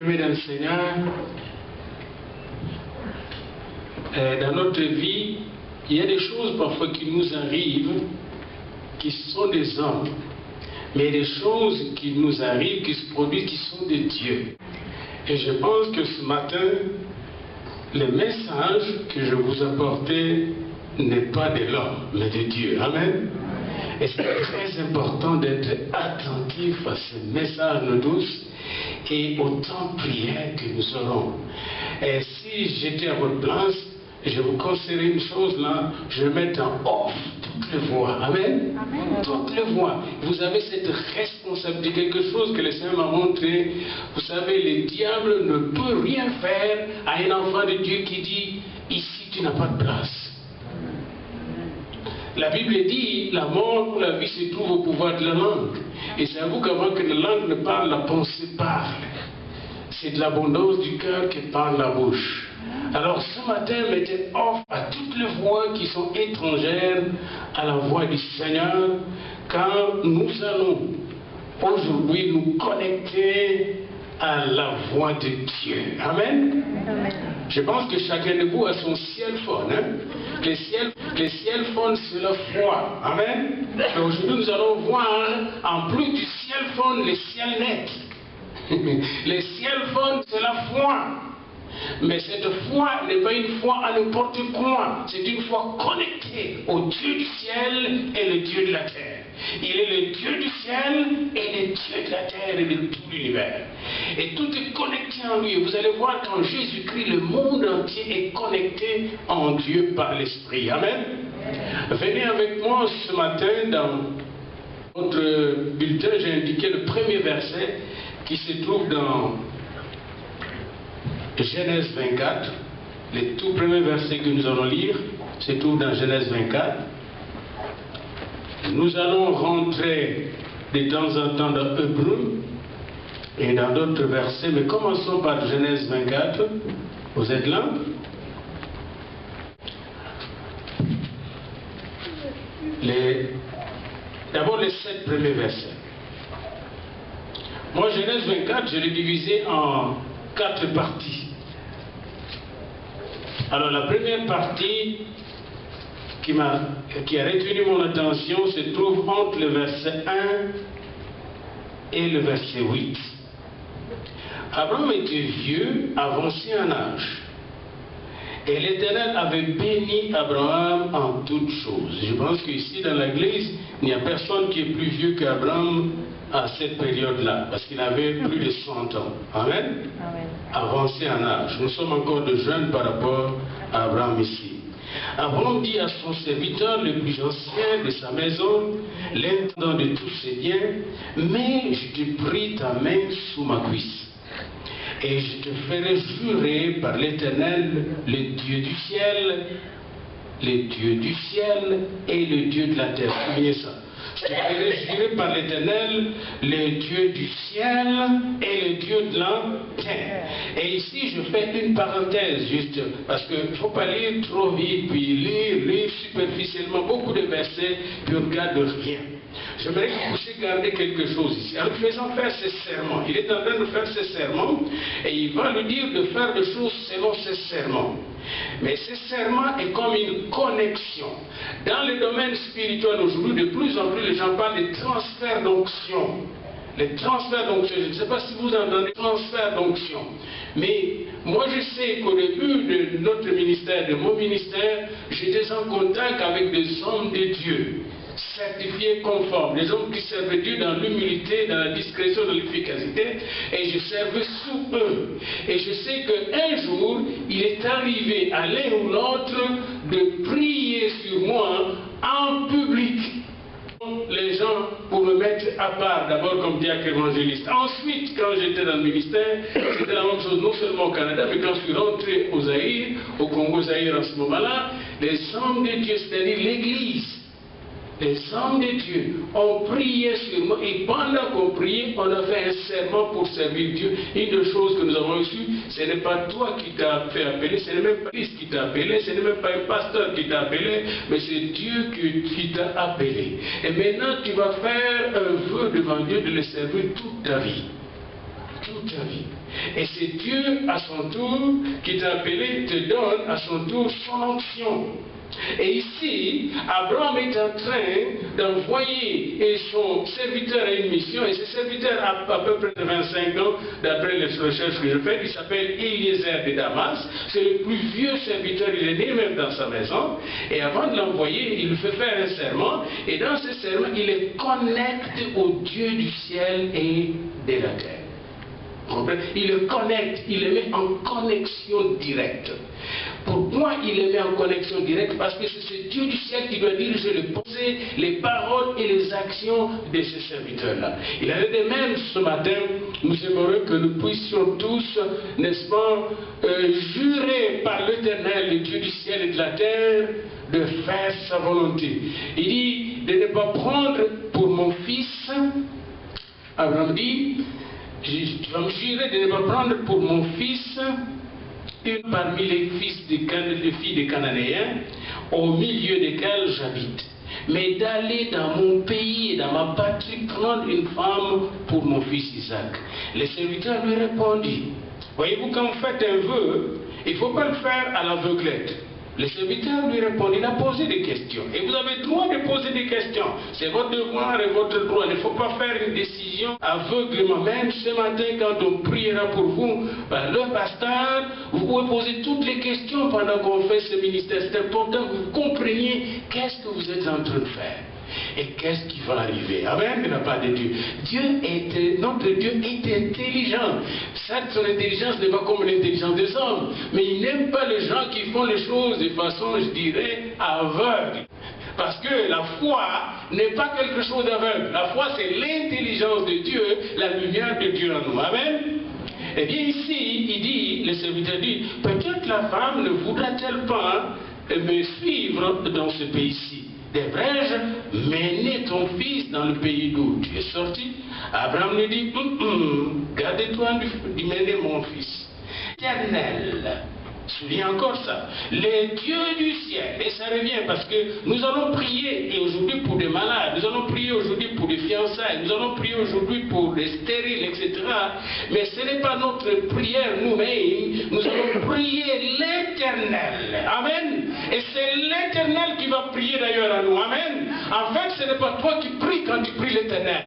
Mesdames, Seigneur, dans notre vie, il y a des choses parfois qui nous arrivent, qui sont des hommes, mais des choses qui nous arrivent, qui se produisent, qui sont de Dieu. Et je pense que ce matin, le message que je vous apportais n'est pas de l'homme, mais de Dieu. Amen. Et c'est très important d'être attentif à ce message, nous tous, et au temps de prière que nous aurons. Et si j'étais à votre place, je vous conseillerais une chose là, je vais mettre en off toutes les voix. Amen. Amen. Toutes les voix. Vous avez cette responsabilité, quelque chose que le Seigneur m'a montré. Vous savez, le diable ne peut rien faire à un enfant de Dieu qui dit, ici tu n'as pas de place. La Bible dit, la mort ou la vie se trouve au pouvoir de la langue. Et c'est à vous qu'avant que la langue ne parle, la pensée parle. C'est de l'abondance du cœur que parle la bouche. Alors ce matin, mettez off à toutes les voix qui sont étrangères à la voix du Seigneur, car nous allons aujourd'hui nous connecter à la voix de Dieu. Amen. Amen. Je pense que chacun de vous a son ciel phone. Hein? Les ciel phone, c'est la foi. Amen. Et aujourd'hui, nous allons voir, en plus du ciel phone, les ciel net. Les ciel phone, c'est la foi. Mais cette foi n'est pas une foi à n'importe quoi. C'est une foi connectée au Dieu du ciel et le Dieu de la terre. Il est le Dieu du ciel et le Dieu de la terre et de tout l'univers. Et tout est connecté en lui. Et vous allez voir qu'en Jésus-Christ, le monde entier est connecté en Dieu par l'Esprit. Amen. Venez avec moi ce matin dans notre bulletin. J'ai indiqué le premier verset qui se trouve dans Genèse 24. Les tout premiers versets que nous allons lire se trouvent dans Genèse 24. Nous allons rentrer de temps en temps dans Hébreu et dans d'autres versets, mais commençons par Genèse 24. Vous êtes là? D'abord les 7 premiers versets. Moi, Genèse 24, je l'ai divisé en 4 parties. Alors la première partie qui a retenu mon attention se trouve entre le verset 1 et le verset 8. Abraham était vieux, avancé en âge. Et l'Éternel avait béni Abraham en toutes choses. Je pense qu'ici dans l'église, il n'y a personne qui est plus vieux qu'Abraham à cette période-là, parce qu'il avait plus de 100 ans. Amen. Amen. Avancé en âge. Nous sommes encore de jeunes par rapport à Abraham ici. Abraham dit à son serviteur, le plus ancien de sa maison, l'intendant de tous ses biens, mais je te prie ta main sous ma cuisse, et je te ferai jurer par l'Éternel, le Dieu du ciel, le Dieu du ciel et le Dieu de la terre. Souvenez ça. Je te ferai jurer par l'Éternel, le Dieu du ciel et le Dieu de la terre. Et ici, je fais une parenthèse juste, parce qu'il ne faut pas lire trop vite, puis lire superficiellement beaucoup de versets, puis on ne garde rien. J'aimerais que vous puissiez garder quelque chose ici. En lui faisant faire ses serments, il est en train de faire ses serments, et il va lui dire de faire des choses selon ses serments. Mais ce serment est comme une connexion. Dans le domaine spirituel aujourd'hui, de plus en plus, les gens parlent de transfert d'onction. Les transferts d'onction, je ne sais pas si vous entendez transfert d'onction. Mais moi je sais qu'au début de notre ministère, de mon ministère, j'étais en contact avec des hommes de Dieu, certifiés conformes, des hommes qui servaient Dieu dans l'humilité, dans la discrétion, dans l'efficacité, et je servais sous eux. Et je sais qu'un jour, il est arrivé à l'un ou l'autre de prier sur moi en public. Les gens pour me mettre à part, d'abord comme diacre évangéliste. Ensuite, quand j'étais dans le ministère, c'était la même chose, non seulement au Canada, mais quand je suis rentré au Zaïre, au Congo-Zaïre en ce moment-là, les hommes de Dieu, c'est-à-dire l'Église, les hommes de Dieu ont prié sur moi, et pendant qu'on priait, on a fait un serment pour servir Dieu. Une des choses que nous avons reçues, ce n'est pas toi qui t'as fait appeler, ce n'est même pas Christ qui t'a appelé, ce n'est même pas un pasteur qui t'a appelé, mais c'est Dieu qui t'a appelé. Et maintenant, tu vas faire un vœu devant Dieu de le servir toute ta vie. toute ta vie. Et c'est Dieu à son tour qui t'a appelé, te donne à son tour son onction. Et ici, Abraham est en train d'envoyer son serviteur à une mission, et ce serviteur a à peu près de 25 ans, d'après les recherches que je fais, il s'appelle Eliezer de Damas, c'est le plus vieux serviteur, il est né même dans sa maison, et avant de l'envoyer, il lui fait faire un serment, et dans ce serment, il le connecte au Dieu du ciel et de la terre. Il le connecte, il le met en connexion directe. Pourquoi il le met en connexion directe? Parce que c'est ce Dieu du ciel qui doit diriger les pensées, les paroles et les actions de ces serviteurs-là. Il a de même ce matin, nous aimerions que nous puissions tous, n'est-ce pas, jurer par l'Éternel, le Dieu du ciel et de la terre, de faire sa volonté. Il dit de ne pas prendre pour mon fils, Abraham dit, tu vas me jurer de ne pas prendre pour mon fils une parmi les filles des Cananéens, au milieu desquels j'habite, mais d'aller dans mon pays et dans ma patrie prendre une femme pour mon fils Isaac. Le serviteur lui répondit, voyez-vous, quand vous faites un vœu, il ne faut pas le faire à l'aveuglette. Le serviteur lui répondit, il a posé des questions. Et vous avez le droit de poser des questions. C'est votre devoir et votre droit. Il ne faut pas faire une décision aveuglément. Même ce matin, quand on priera pour vous, par le pasteur, vous pouvez poser toutes les questions pendant qu'on fait ce ministère. C'est important que vous compreniez qu'est-ce que vous êtes en train de faire. Et qu'est-ce qui va arriver? Amen, de la part de Dieu. Notre Dieu est intelligent. Certes, son intelligence n'est pas comme l'intelligence des hommes, mais il n'aime pas les gens qui font les choses de façon, je dirais, aveugle. Parce que la foi n'est pas quelque chose d'aveugle. La foi, c'est l'intelligence de Dieu, la lumière de Dieu en nous. Amen. Eh bien ici, il dit, le serviteur dit, peut-être la femme ne voudra-t-elle pas me suivre dans ce pays-ci? Devrais-je mener ton fils dans le pays d'où tu es sorti? Abraham lui dit, garde-toi de mener mon fils. Éternel, souviens encore ça, les dieux du ciel, et ça revient parce que nous allons prier aujourd'hui pour des malades, nous allons prier aujourd'hui pour des fiançailles, nous allons prier aujourd'hui pour des stériles, etc. Mais ce n'est pas notre prière nous-mêmes, nous allons prier l'Éternel. Amen. Et c'est l'Éternel qui va prier d'ailleurs à nous. Amen. En fait, ce n'est pas toi qui pries quand tu pries l'Éternel.